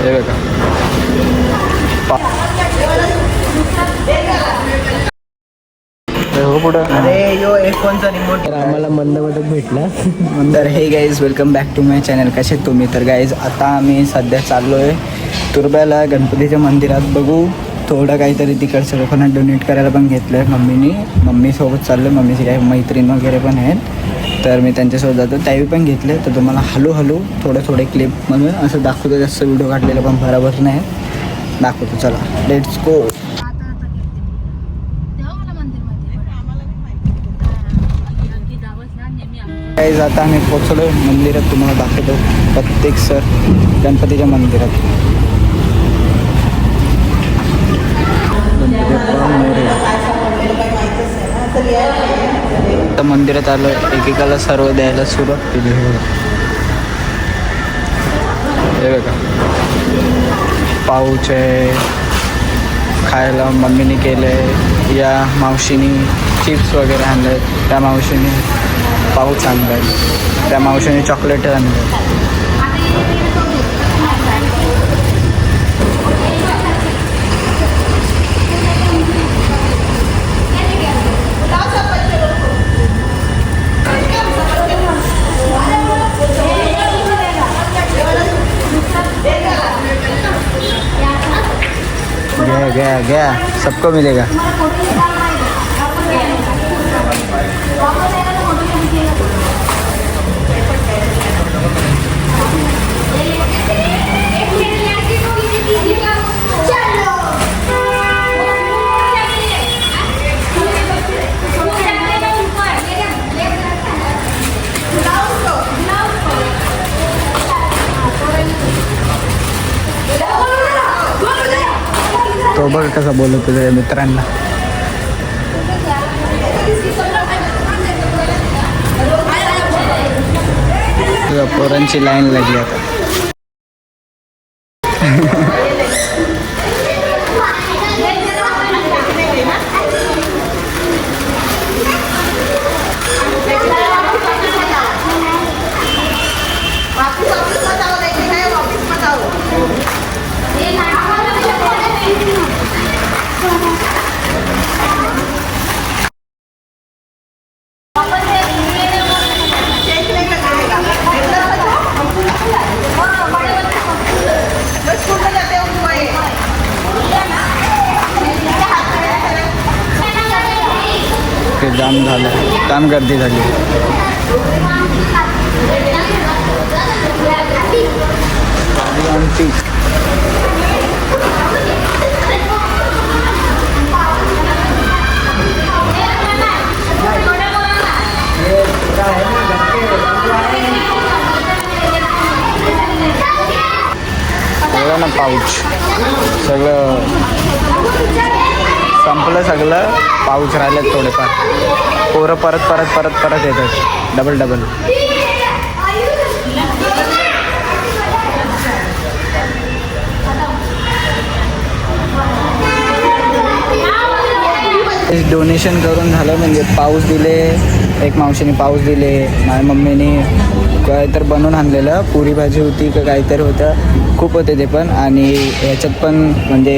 हे बघा हो पुढं. अरे यो एफोनचा रिमोट तर आम्हाला मंदवदक भेटला. तर हे guys welcome back to my channel. कसे आहेत तुम्ही? तर गाईज आता आम्ही सध्या चाललो आहे तुर्ब्याला गणपतीच्या मंदिरात. बघू थोडं काहीतरी तिकडचं लोकांना डोनेट करायला पण घेतलं आहे मम्मीसोबत चाललो आहे. मम्मीची काही मैत्रीण वगैरे पण आहेत तर मी त्यांच्यासोबत जातो. त्यावेळी पण घेतले तर तुम्हाला हळूहळू थोडे क्लिपमधून असं दाखवतो. जास्त व्हिडिओ काढलेला पण बरोबर नाही दाखवतो. चला लेट्स गो. गाईज आता आम्ही पोचलो मंदिरात. तुम्हाला दाखवतो प्रत्येक सर गणपतीच्या मंदिरात. आता मंदिरात आलो. एकेकाला सर्व द्यायला सुरुवात केली. हे बघा पाऊच आहे खायला मम्मीने केले. या मावशीने चिप्स वगैरे आणले. त्या मावशीने पाऊच आणला आहे. त्या मावशीने चॉकलेट आणलं. गया सबको मिलेगा. तो बघ कसा बोलतो तुझ्या मित्रांना. पोरांची लाईन लागली आता. जाम झालं. काम गर्दी झाली. बघा ना पाऊच सगळं संपलं. सगळं पाऊच राहिलेत थोडेफार. पोरं परत येतात डबल. डोनेशन करून झालं म्हणजे पाऊस दिले. एक मावशीने पाऊस दिले. माझ्या मम्मीने काय तर बनवून आणलेलं. पुरी भाजी होती का काहीतरी होतं. खूप होते ते पण. आणि ह्याच्यात पण म्हणजे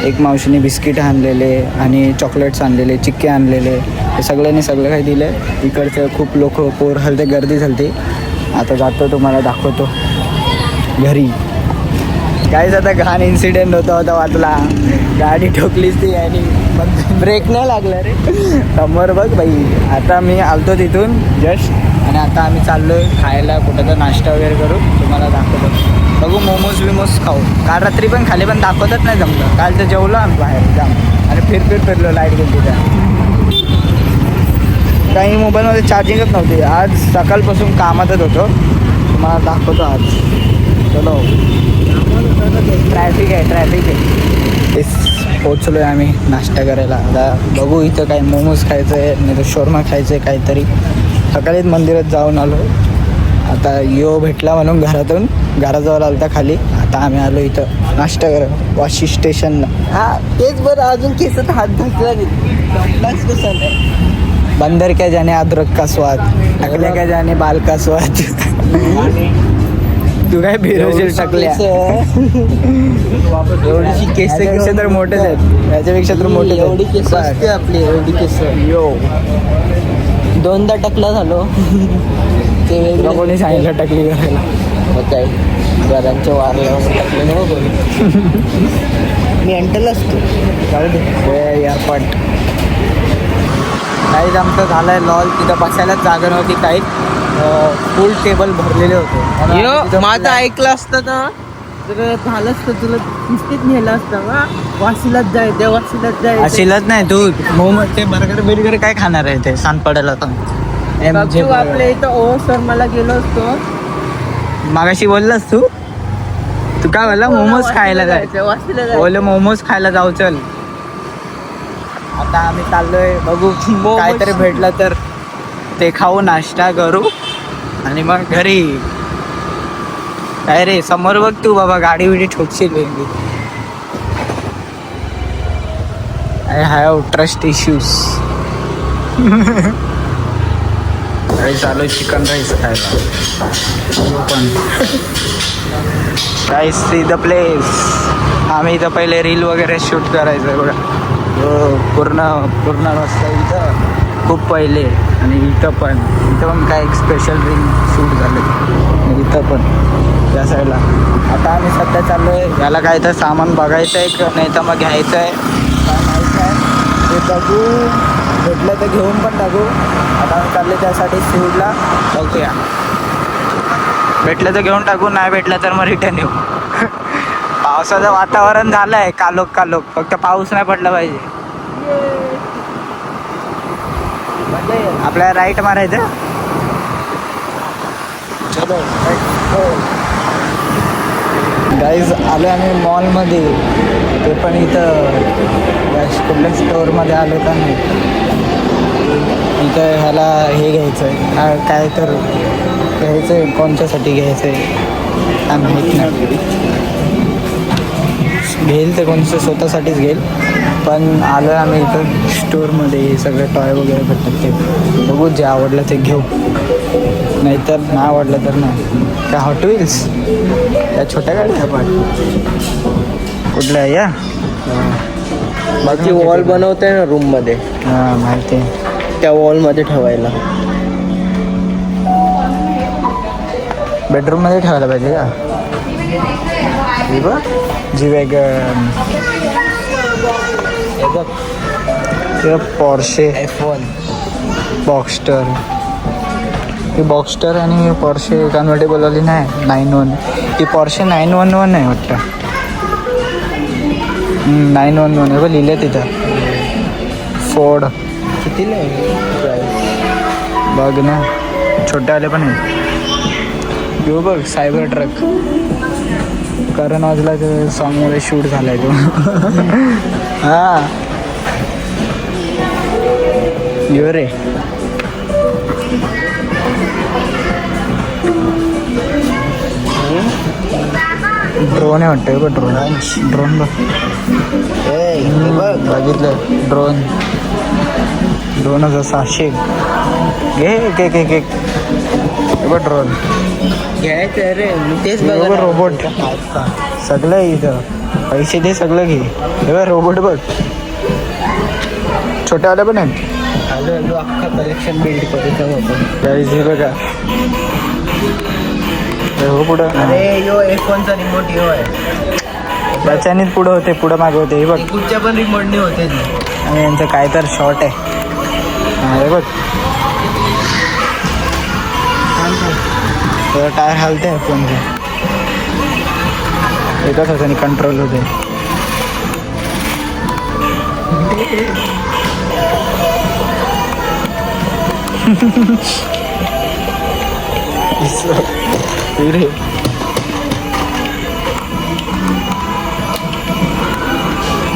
एक मावशीने बिस्किट आणलेले आणि चॉकलेट्स आणलेले, चिक्के आणलेले. हे सगळ्यांनी सगळं काही दिलं. इकडचं खूप लोक पोर हलते, गर्दी झालती. आता जातो तुम्हाला दाखवतो घरी. काहीच आता घाण इन्सिडेंट होता वाटला. गाडी ठोकलीच ती आणि मग ब्रेक नाही लागला रे. समोर बघ बाई. आता मी आलतो तिथून जस्ट आणि आता आम्ही चाललो आहे खायला. कुठं तर नाश्ता वगैरे करू. तुम्हाला दाखवतो. बघू मोमोज खाऊ. काल रात्री पण खाली पण दाखवतच नाही जमलं. काल तर जेवलो आम्ही बाहेर जाम आणि फिरलो. लाईट गेली त्या काही मोबाईलमध्ये चार्जिंगच नव्हती. आज सकाळपासून कामातच होतो. तुम्हाला दाखवतो आज. चलो ट्रॅफिक आहे. पोचलो आहे आम्ही नाश्ता करायला. आता बघू इथं काय मोमोज खायचं आहे नाही तर शोरमा खायचं आहे काहीतरी. सकाळीच मंदिरात जाऊन आलो. आता यो भेटला म्हणून घराजवळ आलता खाली. आता आम्ही आलो इथं नाश्ता करायला वाशी स्टेशनला. तेच बरं. अजून केसात हात घातला नाही. कसं नाही. बंदर क्या जाने अदरक का स्वाद, अगले क्या जाने बाल का स्वाद. तू काय फिरवशील टाकल्या एवढीशी केस याच्यापेक्षा तर मोठेच आहेत, याच्यापेक्षा तर मोठे एवढी केस असते आपली, एवढी केस. यो 2दा टकला झालो. ते तुला वेगळं. कोणी सांगितलं टाकली करायला? मग काय घरांच्या वारल्यावर टाकले ना बघ. मी अंटल असतो. एअरपोर्ट काहीच आमचं झालंय लॉल. तिथं बसायलाच जागा नव्हती, काही फुल टेबल भरलेले होते. यो माझं ऐकलं असतं ना तर झालं असतं, तुला तिथेच नेलं असतं का वाशीलाच जाय, त्या वाशीलाच जाय. असेलच नाही तू मोमोज ते बर्गर बिर्गर काय खाणार आहे ते सांग पडेल आता. आपल्या इथं ओ सर मला गेलो असतो. मागाशी बोललास तू काय बोलला? मोमोज खायला जाय, वाशीला जाय. बोल मोमोज खायला जाऊ चल. आता आम्ही चाललोय, बघू काहीतरी भेटलं तर ते खाऊ, नाश्ता करू आणि मग घरी. काय रे समोर बघ तू बाबा, गाडी बिडी ठोकशील. I have trust issues. चालू चिकन राईस खायला पण राईस सी द प्लेस. आम्ही इथं पहिले रील वगैरे शूट करायचं बघा. पूर्ण रस्ता इथं खूप पहिले, आणि इथं पण काय एक स्पेशल रील शूट झालं इथं पण त्या साईडला. आता आम्ही सध्या चाललो आहे, याला काय तर सामान बघायचं आहे का नाही तर मग घ्यायचं आहे काय माहीत आहे ते बघू. भेटलं तर घेऊन पण टाकू. आता आम्ही चालले त्यासाठी शिवडला, बघूया. भेटलं तर घेऊन टाकू, नाही भेटलं तर मग रिटर्न येऊ. पावसाचं वातावरण झालं आहे कालोख, फक्त पाऊस नाही पडला पाहिजे. आपल्याला राईट मारायचं. चलो गाईज आलो आम्ही मॉलमध्ये, ते पण इथं कुठल्या स्टोअरमध्ये आलो का नाही. इथं ह्याला हे घ्यायचं आहे, काय तर घ्यायचं आहे. कोणत्यासाठी घ्यायचं आहे काय माहीत नाही. घेईल ते कोणतं स्वतःसाठीच घेईल. पण आलो आहे आम्ही इथं स्टोअरमध्ये, हे सगळे टॉय वगैरे भेटतात ते बघू. जे आवडलं ते घेऊ, नाहीतर नाही आवडलं तर नाही. काय हॉट व्हील्स त्या छोट्या गाड्या पण कुठल्या आहे या बाकी वॉल बनवते ना रूममध्ये, हां माहिती आहे. त्या वॉलमध्ये ठेवायला. बेडरूममध्ये ठेवायला पाहिजे का? ही बघ जी वॅगन, हे बघ ते पॉर्शे F1. बॉक्स्टर. ही बॉक्स्टर आणि पॉर्शे कन्व्हर्टेबलवाली नाही 91. ही पॉर्शे 911 आहे वाटतं. 911 हे बघ लिहिलं तिथं. फोर्ड कितीला आहे? बघ ना, छोट्यावाले पण आहेत. घेऊ बघ सायबर ट्रक. करण औजलाचं सॉन्गमध्ये शूट झालाय तो. हां यो रे. ड्रोन आहे वाटतं बघ. ड्रोन बघ. बघितलं ड्रोन 2700. घे बघ ड्रोन घ्यायचं रे, मी तेच बघ. रोबोट सगळं आहे इथं, पैसे दे सगळं घे. हे बघ रोबोट बघ, छोट्यावाल्या पण आहेत. आलो अख्खा कलेक्शन बिल्ड करतो आपण. गाईज हे बघा. हो पुढं. अरे यो F1चा रिमोट यो आहे. त्याच्यानेच पुढं होते, पुढं मागं होते. हे बघ, कुठच्या पण रिमोटने होते. आणि यांचं काय तर शॉर्ट आहे. हां हे बघ, टायर हलते फोनचं. एकच हाताने कंट्रोल होते. रे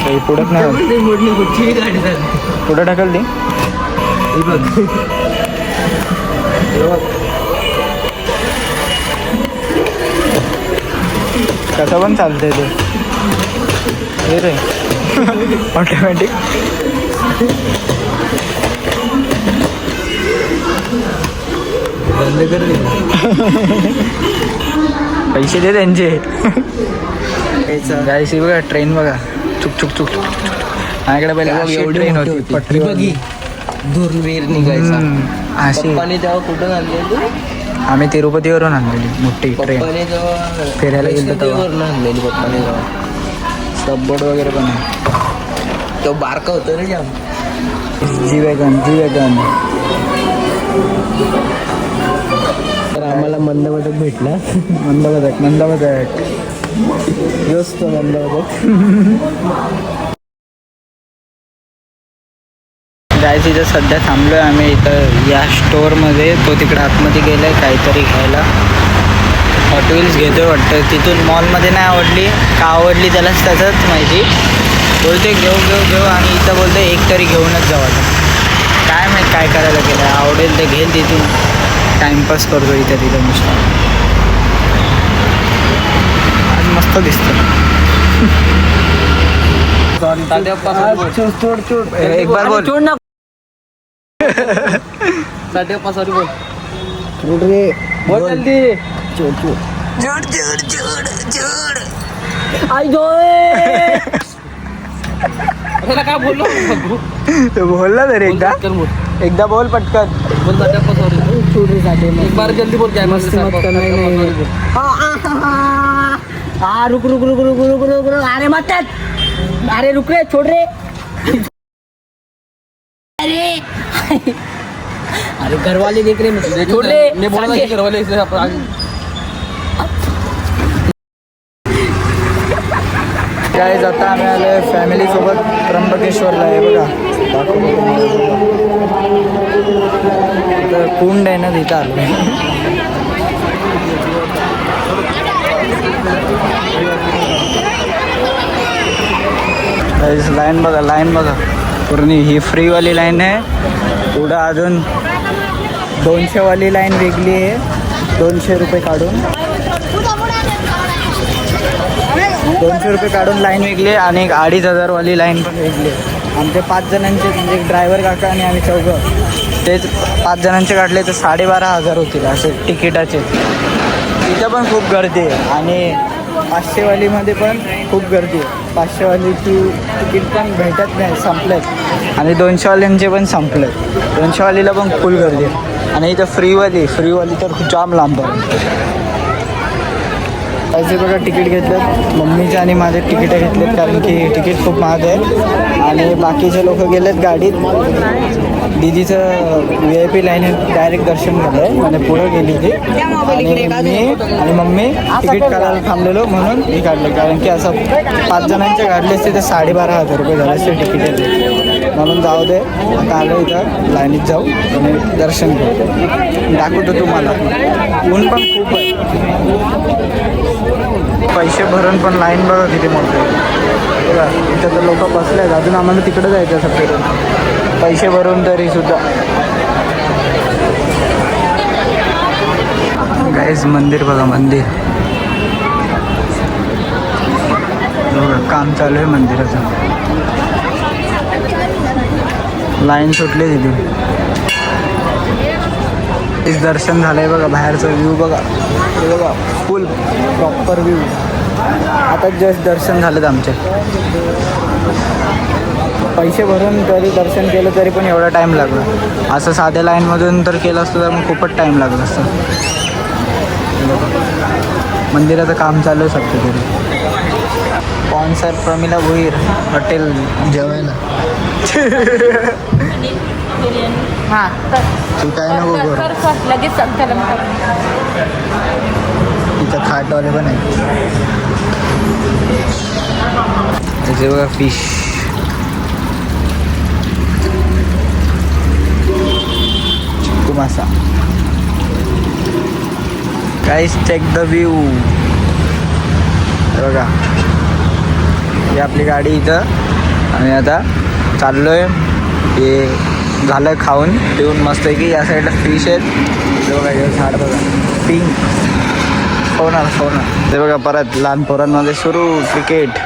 काही पुढत नाही. रिमोटने कुठची गाडी झाली. पुढं ढकल दे. कसं पण चालतंय ते. हे रे ऑटोमॅटिक. बंद कर दे. पैसे दे त्यांचे. गाईस बघा ट्रेन बघा चुक चुक चुक चुक चुक. माझ्याकडे पहिले अशी ट्रेन होती पटरी बघी धुरवीर निघायचा. अशी पप्पाने तेव्हा कुठून आणलेली? आम्ही तिरुपतीवरून आणलेली मोठी ट्रेन. पप्पाने जेव्हा फिरायला गेलो तेव्हा वरून आणलेली पप्पाने जेव्हा. सबबोर्ड वगैरे पण आहे. तो बारका होतो रे जाम. जी वॅगन जी वॅगन. तर आम्हाला मंदबदक भेटला. मंदबदक मंदबदक योच तो मंदबदक. गाईस इथं सध्या थांबलो आहे आम्ही इथं या स्टोअरमध्ये. तो तिकडे आतमध्ये गेला आहे काहीतरी घ्यायला. हॉट व्हील्स घेतोय वाटतं. तिथून मॉलमध्ये नाही आवडली का आवडली त्यालाच त्याचंच माहिती. बोलते घेऊ घेऊ घेऊ आणि इथं बोलतो एक तरी घेऊनच जाऊ आता. काय माहीत काय करायला गेलं. आवडेल ते घेईल तिथून. टाईमपास करतो इथं तिथं नुसतं. आज मस्त दिसतं. एक बार बोल. छोड़ ना. साढ़े पाँच सौ बोल. बोल रे बोल जल्दी. चोट चोट. जोड़ जोड़ जोड़ जोड़. आई जो. अरे काय बोललो. तो बोलला तरी एकदा बोल पटकन. बोल साढ़े पाँच सौ. छोड़ रे साढ़े. एक बार जल्दी बोल क्या मस्त मत नहीं. हाँ रुक रुक रुक रुक रुक रुक रुक. अरे मत. अरे रुक रे छोड़ रे. अरे अरे घर वाले देख रहे हैं. छोड़ रे. मैं बोला था कि घर वाले इसे गाईज आता आम्ही आलोय फॅमिलीसोबत त्र्यंबकेश्वरला आहे बघा. तर कुंड आहे ना तिथं आलो. लाईन बघा लाईन बघा पूर्ण. ही फ्रीवाली लाईन आहे. पुढं अजून 200वाली लाईन वेगळी आहे. 200 रुपये काढून 200 रुपये काढून लाईन वेगळी आहे. आणि एक 2500वाली लाईन पण वेगळी आहे. आमचे 5 जणांचे म्हणजे ड्रायव्हर काका आणि आम्ही चौघं तेच 5 जणांचे काढले तर 12,500 होतील असे तिकिटाचे. तिथं पण खूप गर्दी आहे. आणि 500वालीमध्ये पण खूप गर्दी आहे. 500वालीची तिकीट पण भेटत नाही, संपलेत. आणि 200वाल्यांचे पण संपलेत. 200वालीला पण फुल गर्दी आहे. आणि इथं फ्रीवाली तर खूप जाम लांब आहे. पैसे बघा तिकीट घेतलेत. मम्मीचे आणि माझे तिकीटं घेतलेत कारण की तिकीट खूप महाग आहे. आणि बाकीचे लोक गेलेत गाडीत. दीदीचं VIP लाईन डायरेक्ट दर्शन झालं आहे म्हणजे पुढं गेली ती. आणि मी आणि मम्मी तिकीट काढायला थांबलेलो म्हणून मी काढले. कारण की असं 5 जणांचे काढले असते तर 12,500 रुपये झाले असते तिकीट. म्हणून जाऊ दे आता आलो इथं लाईनीत जाऊ आणि दर्शन घेऊ. दाखवतो तुम्हाला. ऊन पण खूप आहे. पैसे भरून पण लाईन बघा किती मोठे बघा. इथं तर लोक बसले आहेत. अजून आम्हाला तिकडे जायचं असं फिरून पैसे भरून तरी सुद्धा. गाईस मंदिर बघा मंदिर बघा. काम चालू आहे मंदिराचं. लाईन सुटली तिथून. तेच दर्शन झालंय बघा. बाहेरचा व्ह्यू बघा. हे बघा फुल प्रॉपर व्ह्यू. आता जस्ट दर्शन झालं आमचे. पैसे भरून तरी दर्शन केलं तरी पण एवढा टाईम लागला. असं साध्या लाईनमधून तर केलं असतं तर मग खूपच टाईम लागला असतं. मंदिराचं काम चालू आहे सध्या तरी. स्पॉन्सर प्रमिला भोईर हॉटेल जेवायला. हां तू काय नको करू. लगेच तिथं खाटवाले पण आहे. त्याचे बघा फिश. चिक्कू मासा. गाईस चेक द व्ह्यू. बघा ही आपली गाडी इथं. आणि आता चाललोय. हे झालं खाऊन पिऊन मस्त आहे की. या साईडला फिश आहेत. ते बघा हे झाड बघा पिंक. होणार ते बघा. परत लहान पोरांमध्ये सुरू क्रिकेट.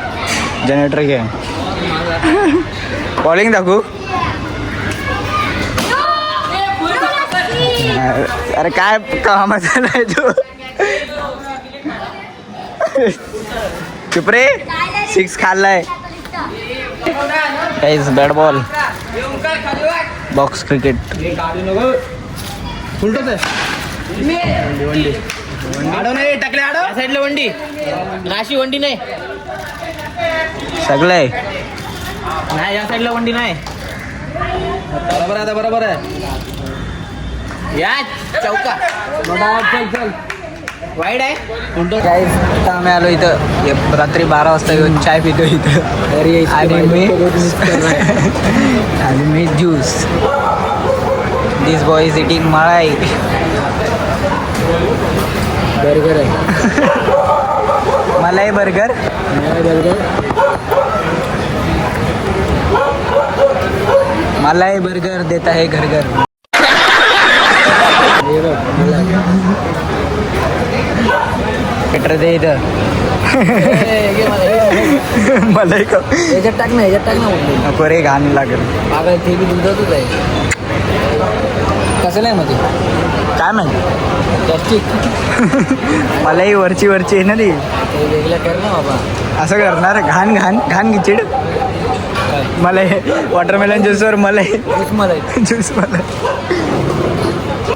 Generator game. बॉलिंग दाखवू. अरे काय कामाचा नाही तू चुप रे 6 खाल्लाय guys bat ball box cricket साईडला वंडी राशी वंडी नाही सगळं आहे नाही या साईडला वंडी नाही बरोबर आहे या चौका चल वाईड आहे गाईज आता आम्ही आलो इथं रात्री 12 वाजता येऊन चाय पितो इथं आणि मी juice this boy is eating malai burger आहे मलाई बर्गर मलाई बर्गर देता है घर घर दे इथं मलाई का याच्यात टाक ना नको रे घाण लागेल मागं ते बी दुधातच आहे कसं नाही मध्ये काय माहिती प्लॅस्टिक मलाई वरची आहे ना ती वेगळं कर ना बाबा असं करणार घाण गिचिड मलाई वॉटरमेलन ज्यूसवर मलाई मलाई ज्यूस मलाई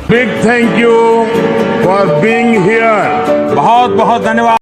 big thank you for being here बहुत बहुत धन्यवाद।